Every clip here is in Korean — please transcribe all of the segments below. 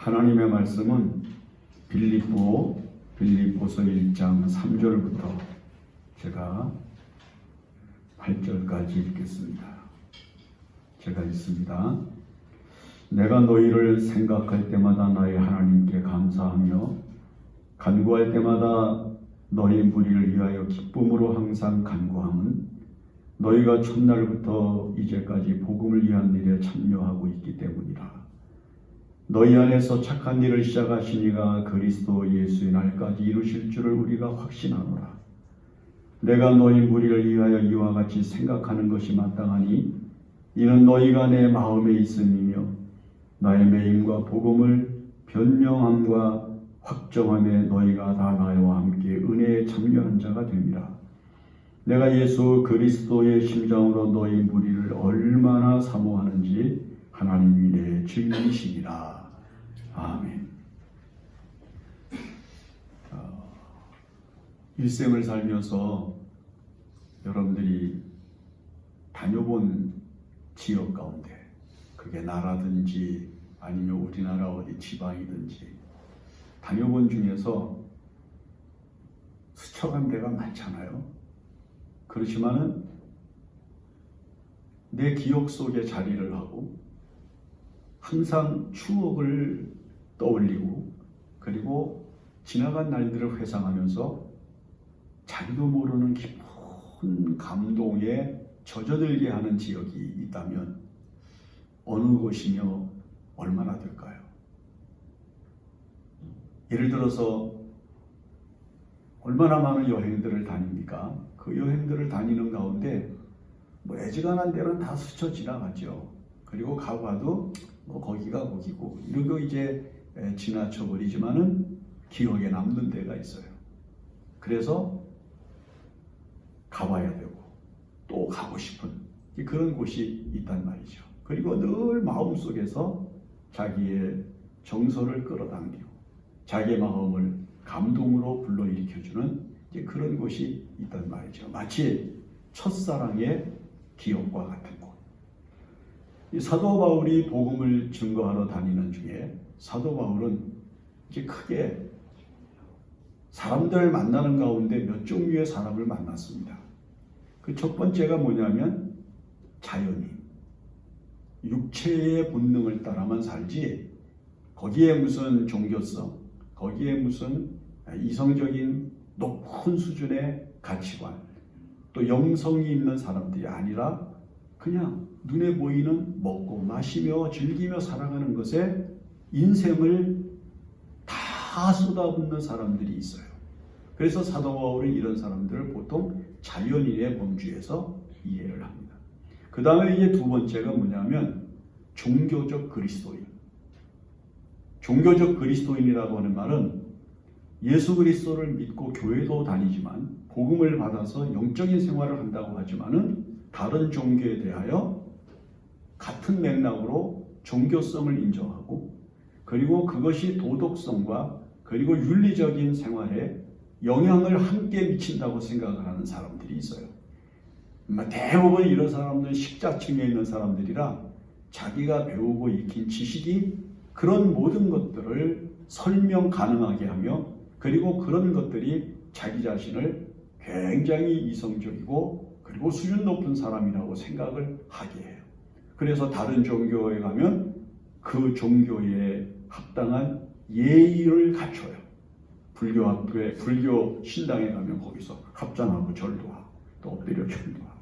하나님의 말씀은 빌립보서 1장 3절부터 제가 8절까지 읽겠습니다. 제가 읽습니다. 내가 너희를 생각할 때마다 나의 하나님께 감사하며 간구할 때마다 너희 무리를 위하여 기쁨으로 항상 간구함은 너희가 첫날부터 이제까지 복음을 위한 일에 참여하고 있기 때문이라. 너희 안에서 착한 일을 시작하신 이가 그리스도 예수의 날까지 이루실 줄을 우리가 확신하노라. 내가 너희 무리를 위하여 이와 같이 생각하는 것이 마땅하니 이는 너희가 내 마음에 있음이며 나의 매임과 복음을 변명함과 확정함에 너희가 다 나와 함께 은혜에 참여한 자가 됨이라. 내가 예수 그리스도의 심장으로 너희 무리를 얼마나 사모하는지 하나님이 내 증인이시니라. 아멘. 일생을 살면서 여러분들이 다녀본 지역 가운데, 그게 나라든지 아니면 우리나라 어디 지방이든지 다녀본 중에서 스쳐간 데가 많잖아요. 그렇지만은 내 기억 속에 자리를 하고 항상 추억을 떠올리고 그리고 지나간 날들을 회상하면서 자기도 모르는 깊은 감동에 젖어들게 하는 지역이 있다면 어느 곳이며 얼마나 될까요? 예를 들어서 얼마나 많은 여행들을 다닙니까? 그 여행들을 다니는 가운데 애지간한 데는 다 스쳐 지나가죠. 그리고 가봐도 거기가 거기고 이러고 이제 지나쳐 버리지만은 기억에 남는 데가 있어요. 그래서 가봐야 되고 또 가고 싶은 그런 곳이 있단 말이죠. 그리고 늘 마음속에서 자기의 정서를 끌어당기고 자기의 마음을 감동으로 불러일으켜주는 그런 곳이 있단 말이죠. 마치 첫사랑의 기억과 같은 곳. 이 사도 바울이 복음을 증거하러 다니는 중에 사도 바울은 이제 크게 사람들 만나는 가운데 몇 종류의 사람을 만났습니다. 그 첫 번째가 뭐냐면 자연인, 육체의 본능을 따라만 살지 거기에 무슨 종교성, 거기에 무슨 이성적인 높은 수준의 가치관, 또 영성이 있는 사람들이 아니라 그냥 눈에 보이는 먹고 마시며 즐기며 살아가는 것에 인생을 다 쏟아붓는 사람들이 있어요. 그래서 사도 바울은 이런 사람들을 보통 자연인의 범주에서 이해를 합니다. 그 다음에 이제 두 번째가 뭐냐면 종교적 그리스도인. 종교적 그리스도인이라고 하는 말은 예수 그리스도를 믿고 교회도 다니지만 복음을 받아서 영적인 생활을 한다고 하지만은 다른 종교에 대하여 같은 맥락으로 종교성을 인정하고 그리고 그것이 도덕성과 그리고 윤리적인 생활에 영향을 함께 미친다고 생각을 하는 사람들이 있어요. 대부분 이런 사람들은 식자층에 있는 사람들이라 자기가 배우고 익힌 지식이 그런 모든 것들을 설명 가능하게 하며 그리고 그런 것들이 자기 자신을 굉장히 이성적이고 그리고 수준 높은 사람이라고 생각을 하게 해요. 그래서 다른 종교에 가면 그 종교에 합당한 예의를 갖춰요. 불교 신당에 가면 거기서 합장하고 절도 하고 또 엎드려 절도 하고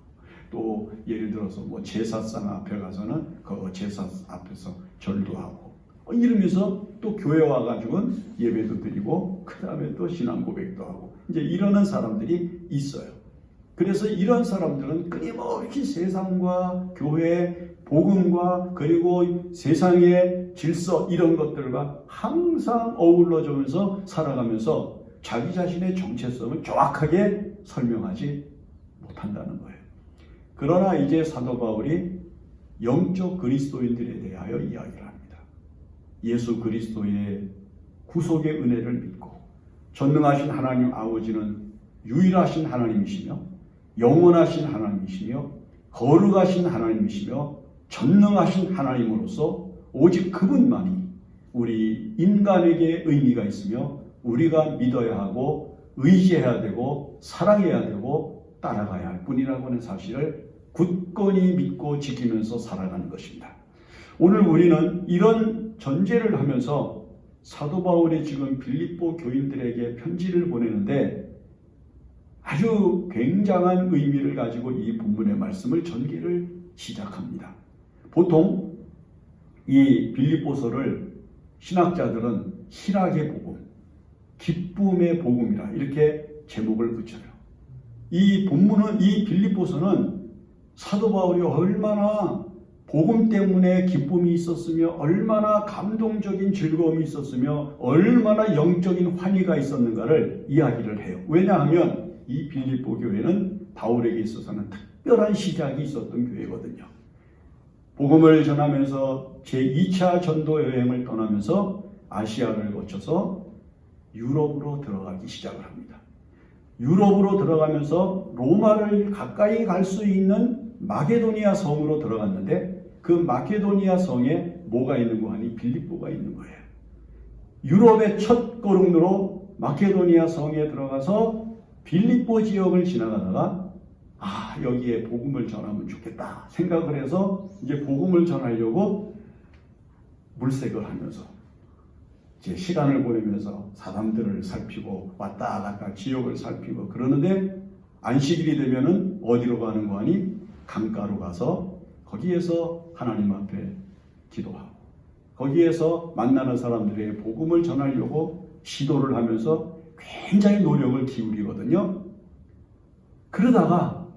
또 예를 들어서 제사상 앞에 가서는 그 제사 앞에서 절도 하고 이러면서 또 교회 와가지고는 예배도 드리고 그 다음에 또 신앙 고백도 하고 이제 이러는 사람들이 있어요. 그래서 이런 사람들은 끊임없이 세상과 교회, 복음과 그리고 세상의 질서 이런 것들과 항상 어우러지면서 살아가면서 자기 자신의 정체성을 정확하게 설명하지 못한다는 거예요. 그러나 이제 사도 바울이 영적 그리스도인들에 대하여 이야기를 합니다. 예수 그리스도의 구속의 은혜를 믿고 전능하신 하나님 아버지는 유일하신 하나님이시며 영원하신 하나님이시며 거룩하신 하나님이시며 전능하신 하나님으로서 오직 그분만이 우리 인간에게 의미가 있으며 우리가 믿어야 하고 의지해야 되고 사랑해야 되고 따라가야 할 뿐이라고 하는 사실을 굳건히 믿고 지키면서 살아가는 것입니다. 오늘 우리는 이런 전제를 하면서 사도 바울이 지금 빌립보 교인들에게 편지를 보내는데 아주 굉장한 의미를 가지고 이 본문의 말씀을 전개를 시작합니다. 보통 이 빌립보서를 신학자들은 희락의 복음, 기쁨의 복음이라 이렇게 제목을 붙여요. 이 본문은, 이 빌립보서는 사도 바울이 얼마나 복음 때문에 기쁨이 있었으며 얼마나 감동적인 즐거움이 있었으며 얼마나 영적인 환희가 있었는가를 이야기를 해요. 왜냐하면 이 빌립보 교회는 바울에게 있어서는 특별한 시작이 있었던 교회거든요. 복음을 전하면서 제2차 전도 여행을 떠나면서 아시아를 거쳐서 유럽으로 들어가기 시작을 합니다. 유럽으로 들어가면서 로마를 가까이 갈 수 있는 마게도니아 성으로 들어갔는데 그 마게도니아 성에 뭐가 있는 거 하니 빌립보가 있는 거예요. 유럽의 첫 걸음으로 마게도니아 성에 들어가서 빌립보 지역을 지나가다가 여기에 복음을 전하면 좋겠다 생각을 해서 이제 복음을 전하려고 물색을 하면서 이제 시간을 보내면서 사람들을 살피고 왔다 갔다 지역을 살피고 그러는데 안식일이 되면은 어디로 가는 거 하니 강가로 가서 거기에서 하나님 앞에 기도하고 거기에서 만나는 사람들에게 복음을 전하려고 시도를 하면서 굉장히 노력을 기울이거든요. 그러다가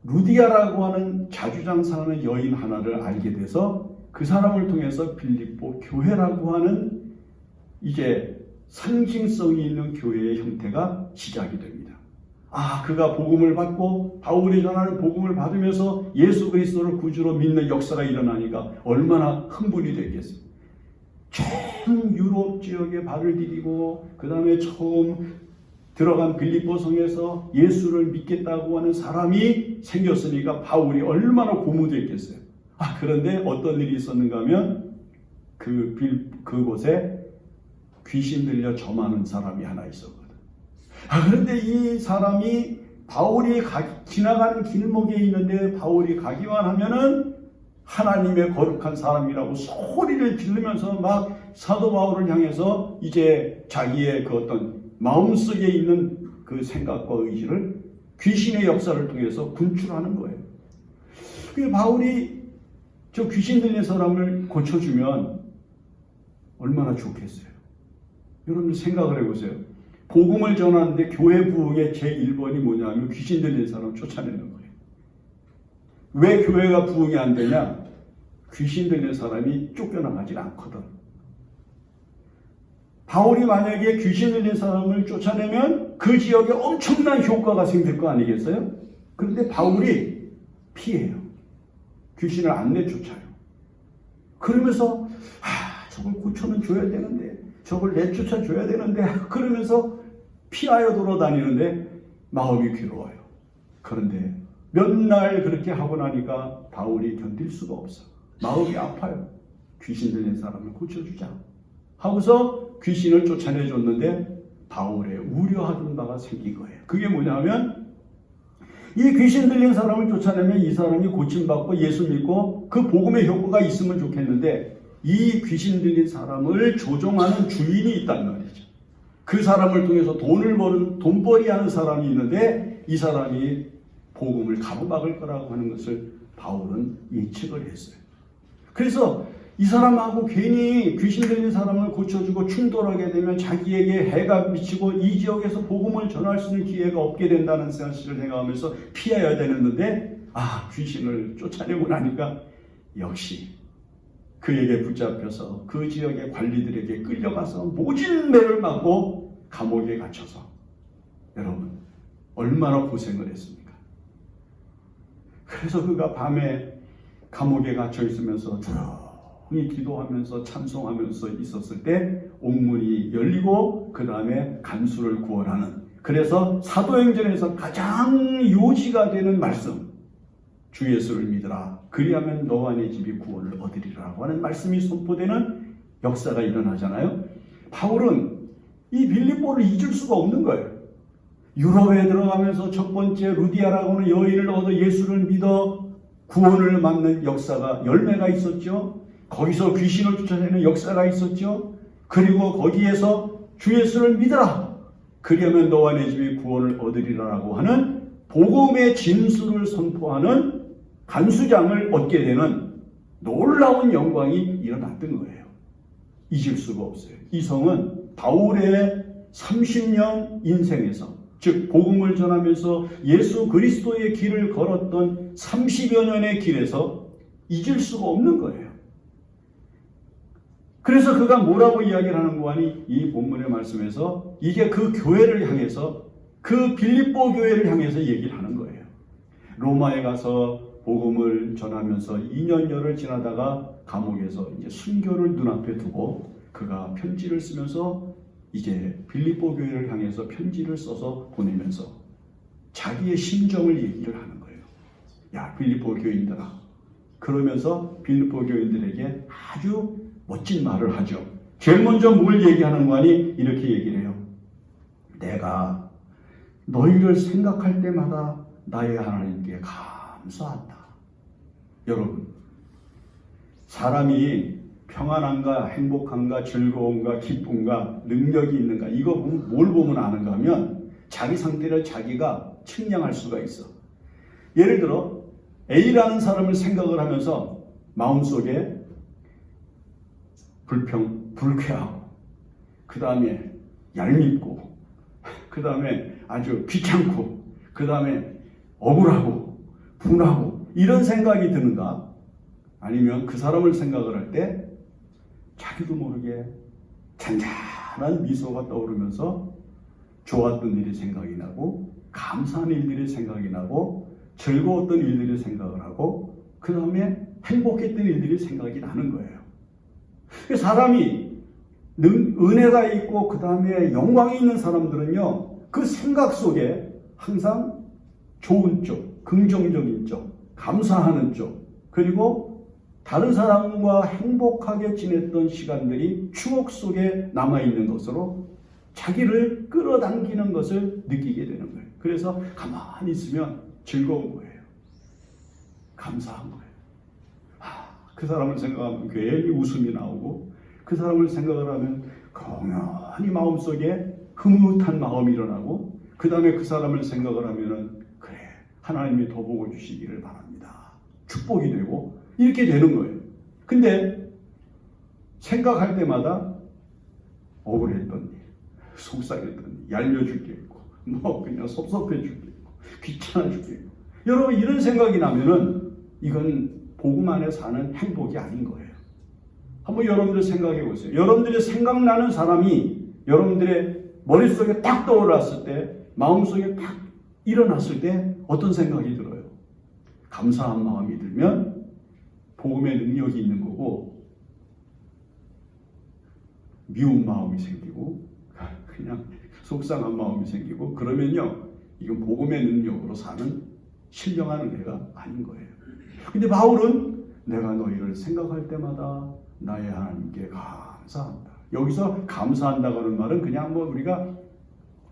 루디아라고 하는 자주장사하는 여인 하나를 알게 돼서 그 사람을 통해서 빌립보 교회라고 하는 이제 상징성이 있는 교회의 형태가 시작이 됩니다. 그가 복음을 받고 바울이 전하는 복음을 받으면서 예수 그리스도를 구주로 믿는 역사가 일어나니까 얼마나 흥분이 됐겠어요. 처음 유럽 지역에 발을 디디고 그 다음에 처음 들어간 빌립보 성에서 예수를 믿겠다고 하는 사람이 생겼으니까 바울이 얼마나 고무됐겠어요. 그런데 어떤 일이 있었는가 하면 그곳에 귀신 들려 점하는 사람이 하나 있었거든. 그런데 이 사람이 바울이 지나가는 길목에 있는데 바울이 가기만 하면은 하나님의 거룩한 사람이라고 소리를 지르면서 막 사도 바울을 향해서 이제 자기의 그 어떤 마음속에 있는 그 생각과 의지를 귀신의 역사를 통해서 분출하는 거예요. 그 바울이 저 귀신 들린 사람을 고쳐주면 얼마나 좋겠어요. 여러분 생각을 해보세요. 복음을 전하는데 교회 부흥의 제1번이 뭐냐면 귀신 들린 사람을 쫓아내는 거예요. 왜 교회가 부흥이 안 되냐? 귀신 들린 사람이 쫓겨나가질 않거든. 바울이 만약에 귀신 들린 사람을 쫓아내면 그 지역에 엄청난 효과가 생길 거 아니겠어요? 그런데 바울이 피해요. 귀신을 안 내쫓아요. 그러면서 저걸 고쳐는 줘야 되는데 저걸 내쫓아 줘야 되는데 그러면서 피하여 돌아다니는데 마음이 괴로워요. 그런데 몇 날 그렇게 하고 나니까 바울이 견딜 수가 없어. 마음이 아파요. 귀신 들린 사람을 고쳐주자 하고서 귀신을 쫓아내줬는데 바울의 우려하던 바가 생긴 거예요. 그게 뭐냐면 이 귀신 들린 사람을 쫓아내면 이 사람이 고침받고 예수 믿고 그 복음의 효과가 있으면 좋겠는데 이 귀신 들린 사람을 조종하는 주인이 있단 말이죠. 그 사람을 통해서 돈을 버는 돈벌이 하는 사람이 있는데 이 사람이 복음을 가로막을 거라고 하는 것을 바울은 예측을 했어요. 그래서 이 사람하고 괜히 귀신 들린 사람을 고쳐주고 충돌하게 되면 자기에게 해가 미치고 이 지역에서 복음을 전할 수 있는 기회가 없게 된다는 사실을 생각하면서 피해야 되는데 귀신을 쫓아내고 나니까 역시 그에게 붙잡혀서 그 지역의 관리들에게 끌려가서 모진 매를 맞고 감옥에 갇혀서 여러분 얼마나 고생을 했습니까? 그래서 그가 밤에 감옥에 갇혀 있으면서 조용히 기도하면서 찬송하면서 있었을 때 옥문이 열리고 그 다음에 간수를 구원하는, 그래서 사도행전에서 가장 요지가 되는 말씀, 주 예수를 믿으라. 그리하면 너와 네 집이 구원을 얻으리라고 하는 말씀이 선포되는 역사가 일어나잖아요. 바울은 이 빌립보를 잊을 수가 없는 거예요. 유럽에 들어가면서 첫 번째 루디아라고 하는 여인을 얻어 예수를 믿어 구원을 받는 역사가 열매가 있었죠. 거기서 귀신을 쫓아내는 역사가 있었죠. 그리고 거기에서 주 예수를 믿으라. 그리하면 너와 내 집이 구원을 얻으리라고 하는 복음의 진수를 선포하는 간수장을 얻게 되는 놀라운 영광이 일어났던 거예요. 잊을 수가 없어요. 이 성은 바울의 30년 인생에서, 즉 복음을 전하면서 예수 그리스도의 길을 걸었던 30여 년의 길에서 잊을 수가 없는 거예요. 그래서 그가 뭐라고 이야기를 하는 거 아니? 이 본문의 말씀에서 이게 그 교회를 향해서, 그 빌립보 교회를 향해서 얘기를 하는 거예요. 로마에 가서 복음을 전하면서 2년여를 지나다가 감옥에서 이제 순교를 눈앞에 두고 그가 편지를 쓰면서 이제 빌립보 교회를 향해서 편지를 써서 보내면서 자기의 심정을 얘기를 하는 거예요. 야, 빌립보 교인들아. 그러면서 빌립보 교인들에게 아주 멋진 말을 하죠. 제일 먼저 뭘 얘기하는 거 아니? 이렇게 얘기를 해요. 내가 너희를 생각할 때마다 나의 하나님께 감사한다. 여러분, 사람이 평안한가, 행복한가, 즐거움과 기쁨과 능력이 있는가, 이거 뭘 보면 아는가 하면 자기 상태를 자기가 측량할 수가 있어. 예를 들어 A라는 사람을 생각을 하면서 마음속에 불쾌하고, 그 다음에 얄밉고, 그 다음에 아주 귀찮고, 그 다음에 억울하고 분하고 이런 생각이 드는가? 아니면 그 사람을 생각을 할 때 자기도 모르게 잔잔한 미소가 떠오르면서 좋았던 일이 생각이 나고, 감사한 일들이 생각이 나고, 즐거웠던 일들이 생각을 하고, 그 다음에 행복했던 일들이 생각이 나는 거예요. 사람이 은혜가 있고 그 다음에 영광이 있는 사람들은요, 그 생각 속에 항상 좋은 쪽, 긍정적인 쪽, 감사하는 쪽, 그리고 다른 사람과 행복하게 지냈던 시간들이 추억 속에 남아있는 것으로 자기를 끌어당기는 것을 느끼게 되는 거예요. 그래서 가만히 있으면 즐거운 거예요. 감사한 거예요. 그 사람을 생각하면 괜히 웃음이 나오고, 그 사람을 생각을 하면 공연히 마음속에 흐뭇한 마음이 일어나고, 그 다음에 그 사람을 생각을 하면은 그래, 하나님이 더 복을 주시기를 바랍니다. 축복이 되고 이렇게 되는 거예요. 근데 생각할 때마다 억울했던 일, 속상했던 일, 얄려 죽겠고, 뭐 그냥 섭섭해 죽겠고, 귀찮아 죽겠고, 여러분 이런 생각이 나면은 이건 복음 안에 사는 행복이 아닌 거예요. 한번 여러분들 생각해 보세요. 여러분들이 생각나는 사람이 여러분들의 머릿속에 딱 떠올랐을 때, 마음속에 딱 일어났을 때 어떤 생각이 들어요? 감사한 마음이 들면 복음의 능력이 있는 거고, 미운 마음이 생기고 그냥 속상한 마음이 생기고, 그러면요, 이건 복음의 능력으로 사는 신령한 은혜가 아닌 거예요. 근데 바울은 내가 너희를 생각할 때마다 나의 하나님께 감사한다. 여기서 감사한다고 하는 말은 그냥 뭐 우리가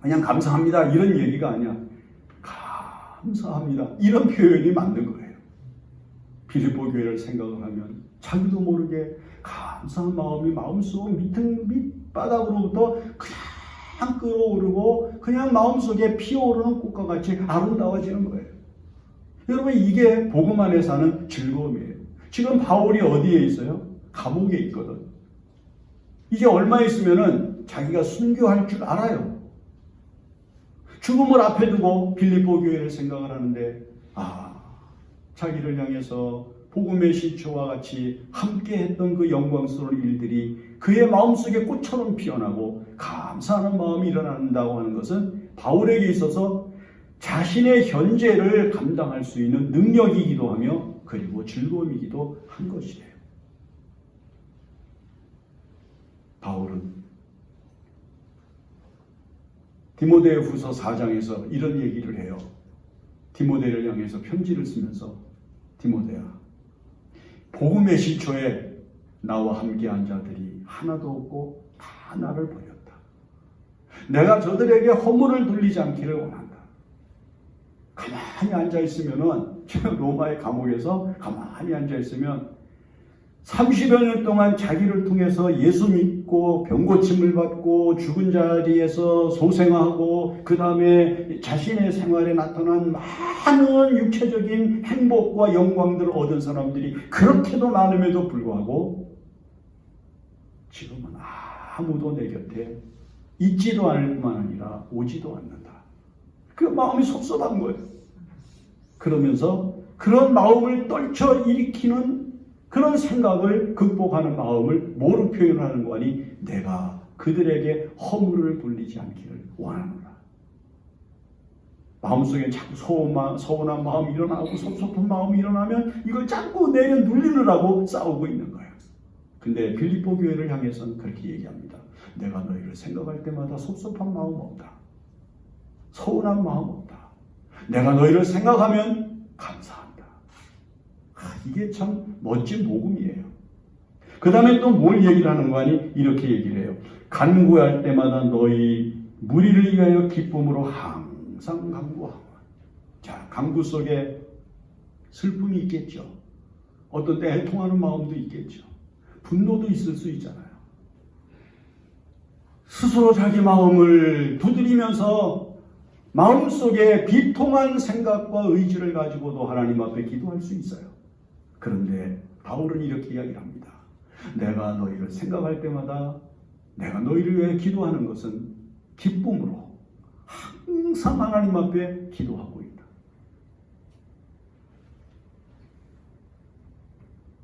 그냥 감사합니다 이런 얘기가 아니야. 감사합니다 이런 표현이 맞는 거예요. 빌립보 교회를 생각을 하면 자기도 모르게 감사한 마음이 마음속 밑바닥으로부터 그냥 끌어오르고 그냥 마음속에 피어오르는 꽃과 같이 아름다워지는 거예요. 여러분, 이게 복음 안에 사는 즐거움이에요. 지금 바울이 어디에 있어요? 감옥에 있거든. 이제 얼마 있으면은 자기가 순교할 줄 알아요. 죽음을 앞에 두고 빌립보 교회를 생각을 하는데, 자기를 향해서 복음의 시초와 같이 함께 했던 그 영광스러운 일들이 그의 마음속에 꽃처럼 피어나고 감사하는 마음이 일어난다고 하는 것은 바울에게 있어서 자신의 현재를 감당할 수 있는 능력이기도 하며 그리고 즐거움이기도 한 것이에요. 바울은 디모데후서 4장에서 이런 얘기를 해요. 디모데를 향해서 편지를 쓰면서 디모데야, 복음의 시초에 나와 함께한 자들이 하나도 없고 다 나를 버렸다. 내가 저들에게 허물을 돌리지 않기를 원한다. 가만히 앉아있으면은, 제가 로마의 감옥에서 가만히 앉아있으면 30여 년 동안 자기를 통해서 예수 믿고 병고침을 받고 죽은 자리에서 소생하고 그 다음에 자신의 생활에 나타난 많은 육체적인 행복과 영광들을 얻은 사람들이 그렇게도 많음에도 불구하고 지금은 아무도 내 곁에 있지도 않을 뿐만 아니라 오지도 않는다. 그 마음이 섭섭한 거예요. 그러면서 그런 마음을 떨쳐 일으키는 그런 생각을 극복하는 마음을 뭐로 표현하는 거니? 내가 그들에게 허물을 돌리지 않기를 원하노라. 마음속에 자꾸 서운한 마음이 일어나고 섭섭한 마음이 일어나면 이걸 자꾸 내려 눌리느라고 싸우고 있는 거예요. 근데 빌립보 교회를 향해서는 그렇게 얘기합니다. 내가 너희를 생각할 때마다 섭섭한 마음 없다. 서운한 마음 없다. 내가 너희를 생각하면 감사한다. 이게 참 멋진 복음이에요. 그 다음에 또 뭘 얘기를 하는 거 아니? 이렇게 얘기를 해요. 간구할 때마다 너희 무리를 위하여 기쁨으로 항상 간구하고. 자, 간구 속에 슬픔이 있겠죠. 어떤 때 애통하는 마음도 있겠죠. 분노도 있을 수 있잖아요. 스스로 자기 마음을 두드리면서 마음속에 비통한 생각과 의지를 가지고도 하나님 앞에 기도할 수 있어요. 그런데 바울은 이렇게 이야기를 합니다. 내가 너희를 생각할 때마다 내가 너희를 위해 기도하는 것은 기쁨으로 항상 하나님 앞에 기도하고 있다.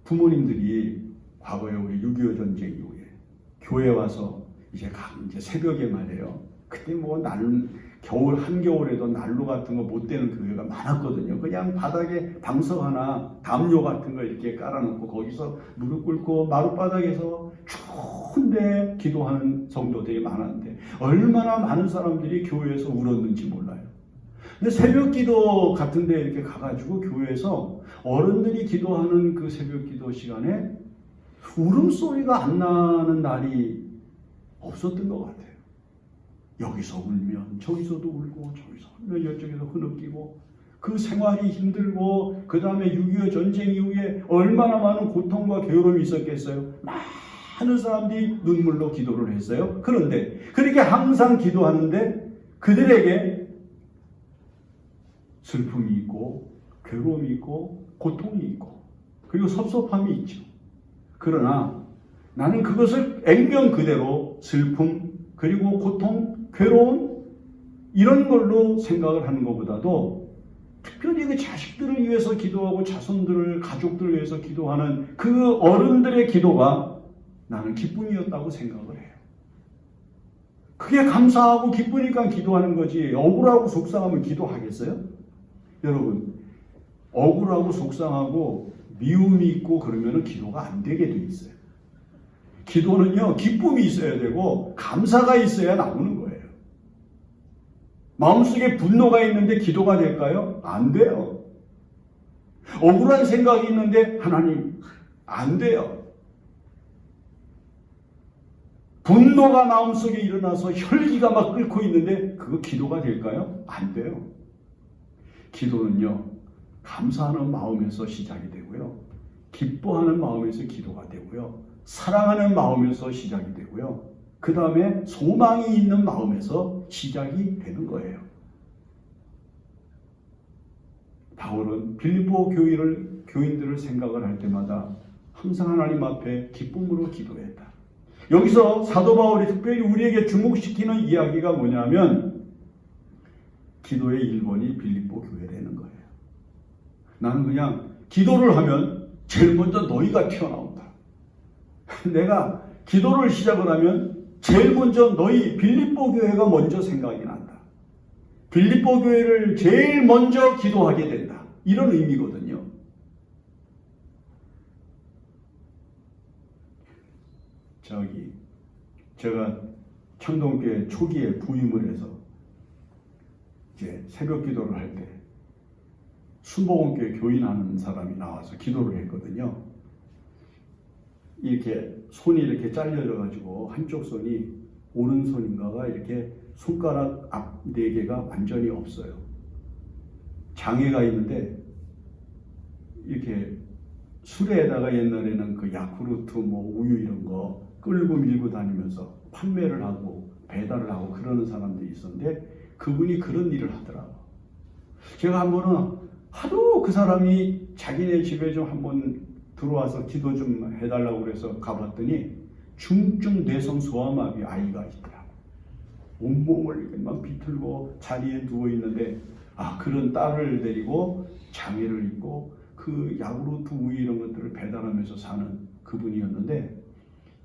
부모님들이 과거에 우리 6.25 전쟁 이후에 교회 와서 이제 새벽에 말이에요. 그때 뭐 겨울 한겨울에도 난로 같은 거 못 되는 교회가 많았거든요. 그냥 바닥에 방석 하나 담요 같은 거 이렇게 깔아놓고 거기서 무릎 꿇고 마룻바닥에서 추운데 기도하는 성도들이 많았는데 얼마나 많은 사람들이 교회에서 울었는지 몰라요. 근데 새벽 기도 같은 데 이렇게 가가지고 교회에서 어른들이 기도하는 그 새벽 기도 시간에 울음소리가 안 나는 날이 없었던 것 같아요. 여기서 울면 저기서도 울고 저기서 울면 이쪽에서 흐느끼고 그 생활이 힘들고 그 다음에 6.25 전쟁 이후에 얼마나 많은 고통과 괴로움이 있었겠어요. 많은 사람들이 눈물로 기도를 했어요. 그런데 그렇게 항상 기도하는데 그들에게 슬픔이 있고 괴로움이 있고 고통이 있고 그리고 섭섭함이 있죠. 그러나 나는 그것을 액면 그대로 슬픔 그리고 고통 괴로움 이런 걸로 생각을 하는 것보다도 특별히 그 자식들을 위해서 기도하고 자손들을 가족들을 위해서 기도하는 그 어른들의 기도가 나는 기쁨이었다고 생각을 해요. 그게 감사하고 기쁘니까 기도하는 거지 억울하고 속상하면 기도하겠어요? 여러분 억울하고 속상하고 미움이 있고 그러면 기도가 안 되게 돼 있어요. 기도는요 기쁨이 있어야 되고 감사가 있어야 나오는 거예요. 마음속에 분노가 있는데 기도가 될까요? 안 돼요. 억울한 생각이 있는데 하나님 안 돼요. 분노가 마음속에 일어나서 혈기가 막 끓고 있는데 그거 기도가 될까요? 안 돼요. 기도는요 감사하는 마음에서 시작이 되고요 기뻐하는 마음에서 기도가 되고요 사랑하는 마음에서 시작이 되고요 그 다음에 소망이 있는 마음에서 시작이 되는 거예요. 바울은 빌립보 교인들을 생각을 할 때마다 항상 하나님 앞에 기쁨으로 기도했다. 여기서 사도 바울이 특별히 우리에게 주목시키는 이야기가 뭐냐면 기도의 1번이 빌립보 교회라는 거예요. 나는 그냥 기도를 하면 제일 먼저 너희가 튀어나온다. 내가 기도를 시작을 하면 제일 먼저 너희 빌립보 교회가 먼저 생각이 난다. 빌립보 교회를 제일 먼저 기도하게 된다. 이런 의미거든요. 제가 청동교회 초기에 부임을 해서 이제 새벽 기도를 할 때 순복음교회 교인하는 사람이 나와서 기도를 했거든요. 이렇게 손이 이렇게 잘려져 가지고 한쪽 손이 오른손인가가 이렇게 손가락 앞 4개가 완전히 없어요. 장애가 있는데 이렇게 술에다가 옛날에는 그 야쿠르트 뭐 우유 이런 거 끌고 밀고 다니면서 판매를 하고 배달을 하고 그러는 사람들이 있었는데 그분이 그런 일을 하더라고요. 제가 한 번은 하도 그 사람이 자기네 집에 좀 한번 들어와서 기도 좀 해달라고 그래서 가봤더니 중증 뇌성 소아마비 아이가 있더라고. 온몸을 이렇게 막 비틀고 자리에 누워 있는데 그런 딸을 데리고 장애를 입고 그 야구르트 우유 이런 것들을 배달하면서 사는 그분이었는데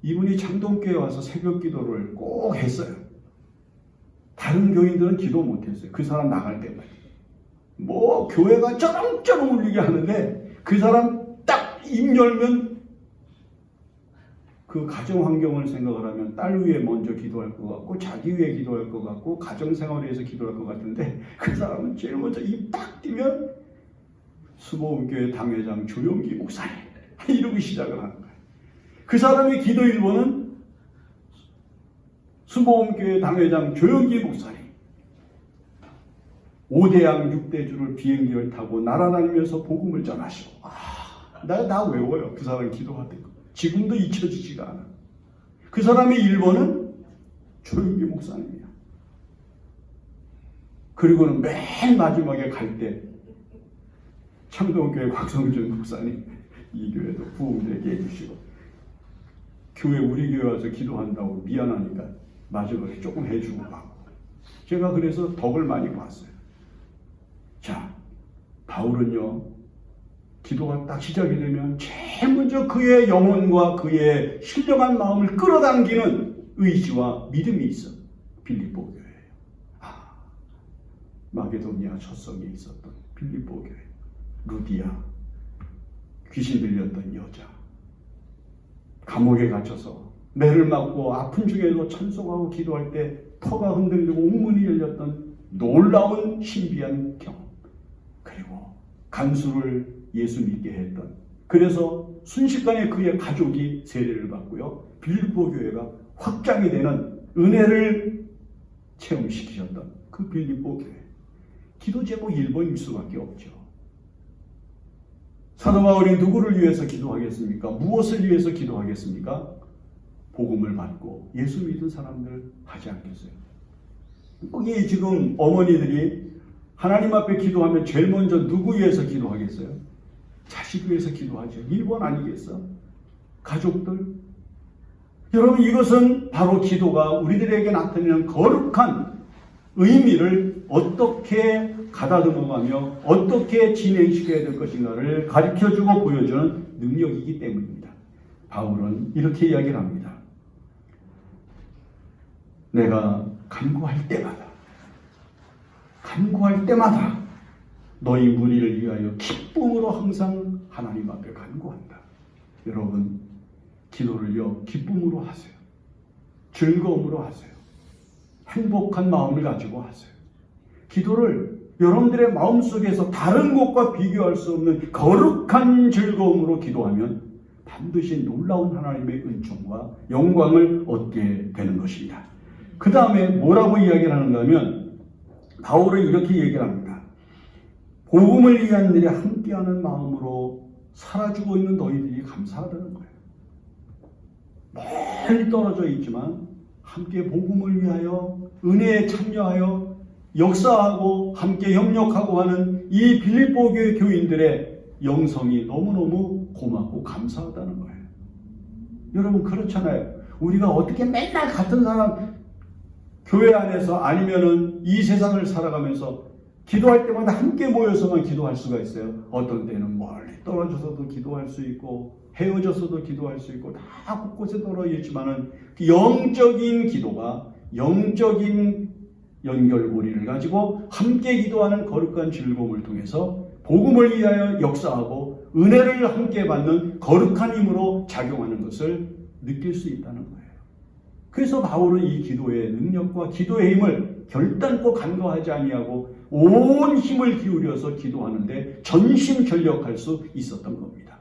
이분이 창동교회 와서 새벽 기도를 꼭 했어요. 다른 교인들은 기도 못했어요. 그 사람 나갈 때만. 뭐 교회가 쩌렁쩌렁 울리게 하는데 그 사람 딱 입 열면 그 가정 환경을 생각을 하면 딸 위에 먼저 기도할 것 같고 자기 위에 기도할 것 같고 가정생활에 위해서 기도할 것 같은데 그 사람은 제일 먼저 입 딱 띄면 수보음교회 당회장 조용기 목사님 이러고 시작을 하는 거예요. 그 사람의 기도 1번은 수보음교회 당회장 조용기 목사님 5대양 6대주를 비행기를 타고 날아다니면서 복음을 전하시고 나 외워요. 그 사람 기도하던 거. 지금도 잊혀지지가 않아. 그 사람의 1번은 조용기 목사님이야. 그리고는 맨 마지막에 갈 때 창동교회 곽성준 목사님 이 교회도 부흥되게 해주시고 교회 우리 교회 와서 기도한다고 미안하니까 마지막에 조금 해주고 가고 제가 그래서 덕을 많이 봤어요. 자, 바울은요 기도가 딱 시작이 되면 제일 먼저 그의 영혼과 그의 신령한 마음을 끌어당기는 의지와 믿음이 있어. 빌립보 교회예요. 마게도니아 첫성에 있었던 빌립보 교회. 루디아, 귀신 들렸던 여자. 감옥에 갇혀서 매를 맞고 아픈 중에도 찬송하고 기도할 때 터가 흔들리고 옥문이 열렸던 놀라운 신비한 경험. 그리고 간수를 예수 믿게 했던 그래서 순식간에 그의 가족이 세례를 받고요. 빌립보 교회가 확장이 되는 은혜를 체험시키셨던 그 빌립보 교회. 기도 제목 1번일 수밖에 없죠. 사도 바울이 누구를 위해서 기도하겠습니까? 무엇을 위해서 기도하겠습니까? 복음을 받고 예수 믿은 사람들 하지 않겠어요? 거기 지금 어머니들이 하나님 앞에 기도하면 제일 먼저 누구 위해서 기도하겠어요? 자식 위해서 기도하죠. 1번 아니겠어? 가족들. 여러분 이것은 바로 기도가 우리들에게 나타내는 거룩한 의미를 어떻게 가다듬어가며 어떻게 진행시켜야 될 것인가를 가르쳐주고 보여주는 능력이기 때문입니다. 바울은 이렇게 이야기를 합니다. 내가 간구할 때마다 너희 무리를 위하여 기쁨으로 항상 하나님 앞에 간구한다. 여러분 기도를요 기쁨으로 하세요. 즐거움으로 하세요. 행복한 마음을 가지고 하세요. 기도를 여러분들의 마음속에서 다른 것과 비교할 수 없는 거룩한 즐거움으로 기도하면 반드시 놀라운 하나님의 은총과 영광을 얻게 되는 것입니다. 그 다음에 뭐라고 이야기를 하는가 하면 바울은 이렇게 얘기를 합니다. 복음을 위한 일에 함께하는 마음으로 살아주고 있는 너희들이 감사하다는 거예요. 멀리 떨어져 있지만 함께 복음을 위하여 은혜에 참여하여 역사하고 함께 협력하고 하는 이 빌립보 교회 교인들의 영성이 너무너무 고맙고 감사하다는 거예요. 여러분 그렇잖아요. 우리가 어떻게 맨날 같은 사람 교회 안에서 아니면은 이 세상을 살아가면서 기도할 때마다 함께 모여서만 기도할 수가 있어요. 어떤 때는 멀리 떨어져서도 기도할 수 있고 헤어져서도 기도할 수 있고 다 곳곳에 떨어져 있지만은 그 영적인 기도가 영적인 연결고리를 가지고 함께 기도하는 거룩한 즐거움을 통해서 복음을 위하여 역사하고 은혜를 함께 받는 거룩한 힘으로 작용하는 것을 느낄 수 있다는 거예요. 그래서 바울은 이 기도의 능력과 기도의 힘을 결단코 간과하지 아니하고 온 힘을 기울여서 기도하는데 전심전력할 수 있었던 겁니다.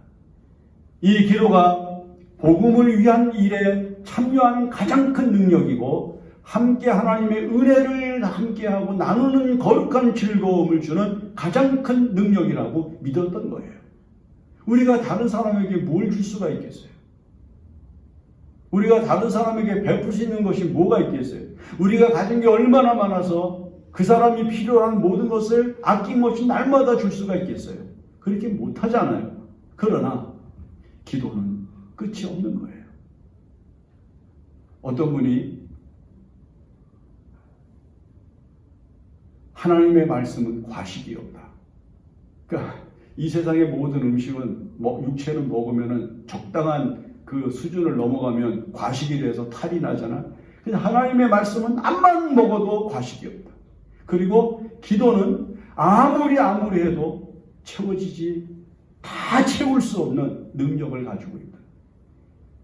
이 기도가 복음을 위한 일에 참여하는 가장 큰 능력이고 함께 하나님의 은혜를 함께하고 나누는 거룩한 즐거움을 주는 가장 큰 능력이라고 믿었던 거예요. 우리가 다른 사람에게 뭘 줄 수가 있겠어요? 우리가 다른 사람에게 베풀 수 있는 것이 뭐가 있겠어요? 우리가 가진 게 얼마나 많아서 그 사람이 필요한 모든 것을 아낌없이 날마다 줄 수가 있겠어요? 그렇게 못하잖아요. 그러나 기도는 끝이 없는 거예요. 어떤 분이 하나님의 말씀은 과식이 없다. 그러니까 이 세상의 모든 음식은 육체는 먹으면 적당한 그 수준을 넘어가면 과식이 돼서 탈이 나잖아. 근데 하나님의 말씀은 암만 먹어도 과식이 없다. 그리고 기도는 아무리 해도 채워지지 다 채울 수 없는 능력을 가지고 있다.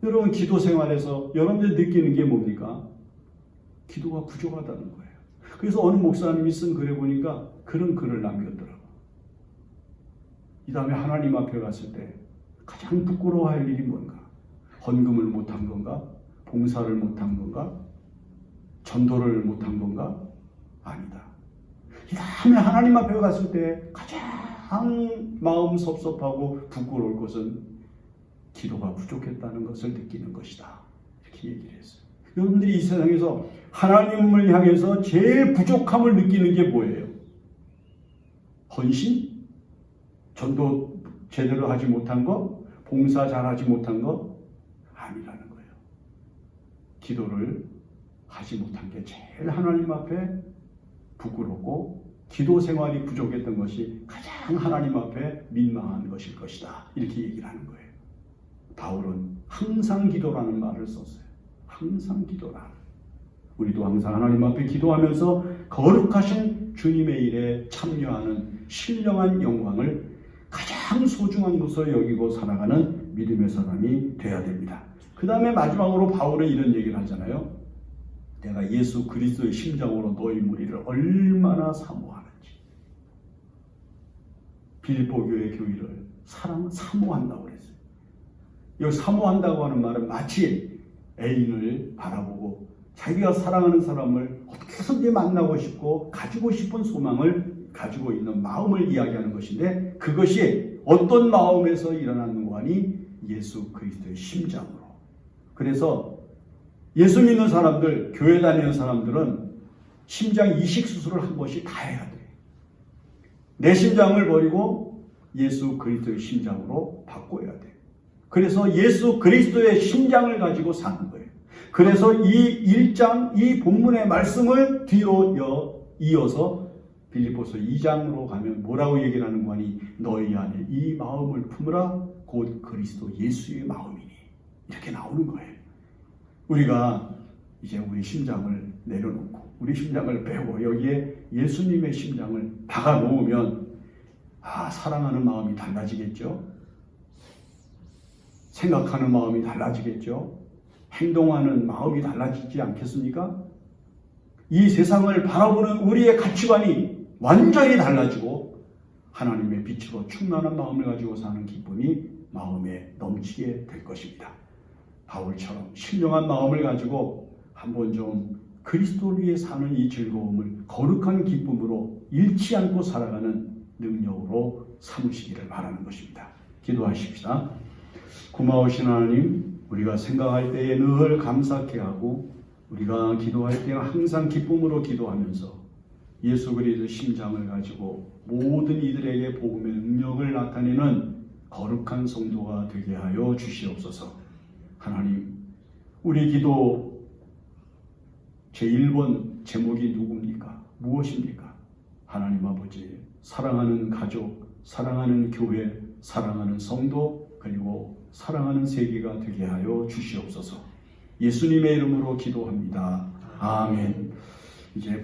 여러분 기도 생활에서 여러분들 느끼는 게 뭡니까? 기도가 부족하다는 거예요. 그래서 어느 목사님이 쓴 글에 보니까 그런 글을 남겼더라고. 이 다음에 하나님 앞에 갔을 때 가장 부끄러워할 일이 뭔가? 헌금을 못한 건가? 봉사를 못한 건가? 전도를 못한 건가? 아니다. 이 다음에 하나님 앞에 갔을 때 가장 마음 섭섭하고 부끄러울 것은 기도가 부족했다는 것을 느끼는 것이다. 이렇게 얘기를 했어요. 여러분들이 이 세상에서 하나님을 향해서 제일 부족함을 느끼는 게 뭐예요? 헌신? 전도 제대로 하지 못한 거? 봉사 잘하지 못한 거? 아니라는 거예요. 기도를 하지 못한 게 제일 하나님 앞에 부끄럽고 기도 생활이 부족했던 것이 가장 하나님 앞에 민망한 것일 것이다. 이렇게 얘기를 하는 거예요. 바울은 항상 기도라는 말을 썼어요. 항상 기도라. 우리도 항상 하나님 앞에 기도하면서 거룩하신 주님의 일에 참여하는 신령한 영광을 가장 소중한 것으로 여기고 살아가는 믿음의 사람이 되어야 됩니다. 그 다음에 마지막으로 바울은 이런 얘기를 하잖아요. 내가 예수 그리스도의 심장으로 너희 무리를 얼마나 사모하는지. 빌립보 교회 교회를 사모한다고 그랬어요. 여기 사모한다고 하는 말은 마치 애인을 바라보고 자기가 사랑하는 사람을 어떻게든지 만나고 싶고 가지고 싶은 소망을 가지고 있는 마음을 이야기하는 것인데 그것이 어떤 마음에서 일어나는 거 하니 예수 그리스도의 심장으로. 그래서 예수 믿는 사람들, 교회 다니는 사람들은 심장 이식 수술을 한 번씩 다 해야 돼. 내 심장을 버리고 예수 그리스도의 심장으로 바꿔야 돼. 그래서 예수 그리스도의 심장을 가지고 사는 거예요. 그래서 이 1장, 이 본문의 말씀을 뒤로 이어서 빌립보서 2장으로 가면 뭐라고 얘기를 하는 거니? 너희 안에 이 마음을 품으라 곧 그리스도 예수의 마음이니. 이렇게 나오는 거예요. 우리가 이제 우리 심장을 내려놓고 우리 심장을 빼고 여기에 예수님의 심장을 박아 놓으면 사랑하는 마음이 달라지겠죠. 생각하는 마음이 달라지겠죠. 행동하는 마음이 달라지지 않겠습니까? 이 세상을 바라보는 우리의 가치관이 완전히 달라지고 하나님의 빛으로 충만한 마음을 가지고 사는 기쁨이 마음에 넘치게 될 것입니다. 바울처럼 신령한 마음을 가지고 한번 좀 그리스도를 위해 사는 이 즐거움을 거룩한 기쁨으로 잃지 않고 살아가는 능력으로 삼으시기를 바라는 것입니다. 기도하십시다. 고마우신 하나님, 우리가 생각할 때에 늘 감사케 하고 우리가 기도할 때는 항상 기쁨으로 기도하면서 예수 그리스도의 심장을 가지고 모든 이들에게 복음의 능력을 나타내는 거룩한 성도가 되게 하여 주시옵소서. 하나님, 우리 기도 제1번 제목이 누굽니까? 무엇입니까? 하나님 아버지, 사랑하는 가족, 사랑하는 교회, 사랑하는 성도, 그리고 사랑하는 세계가 되게 하여 주시옵소서. 예수님의 이름으로 기도합니다. 아멘. 이제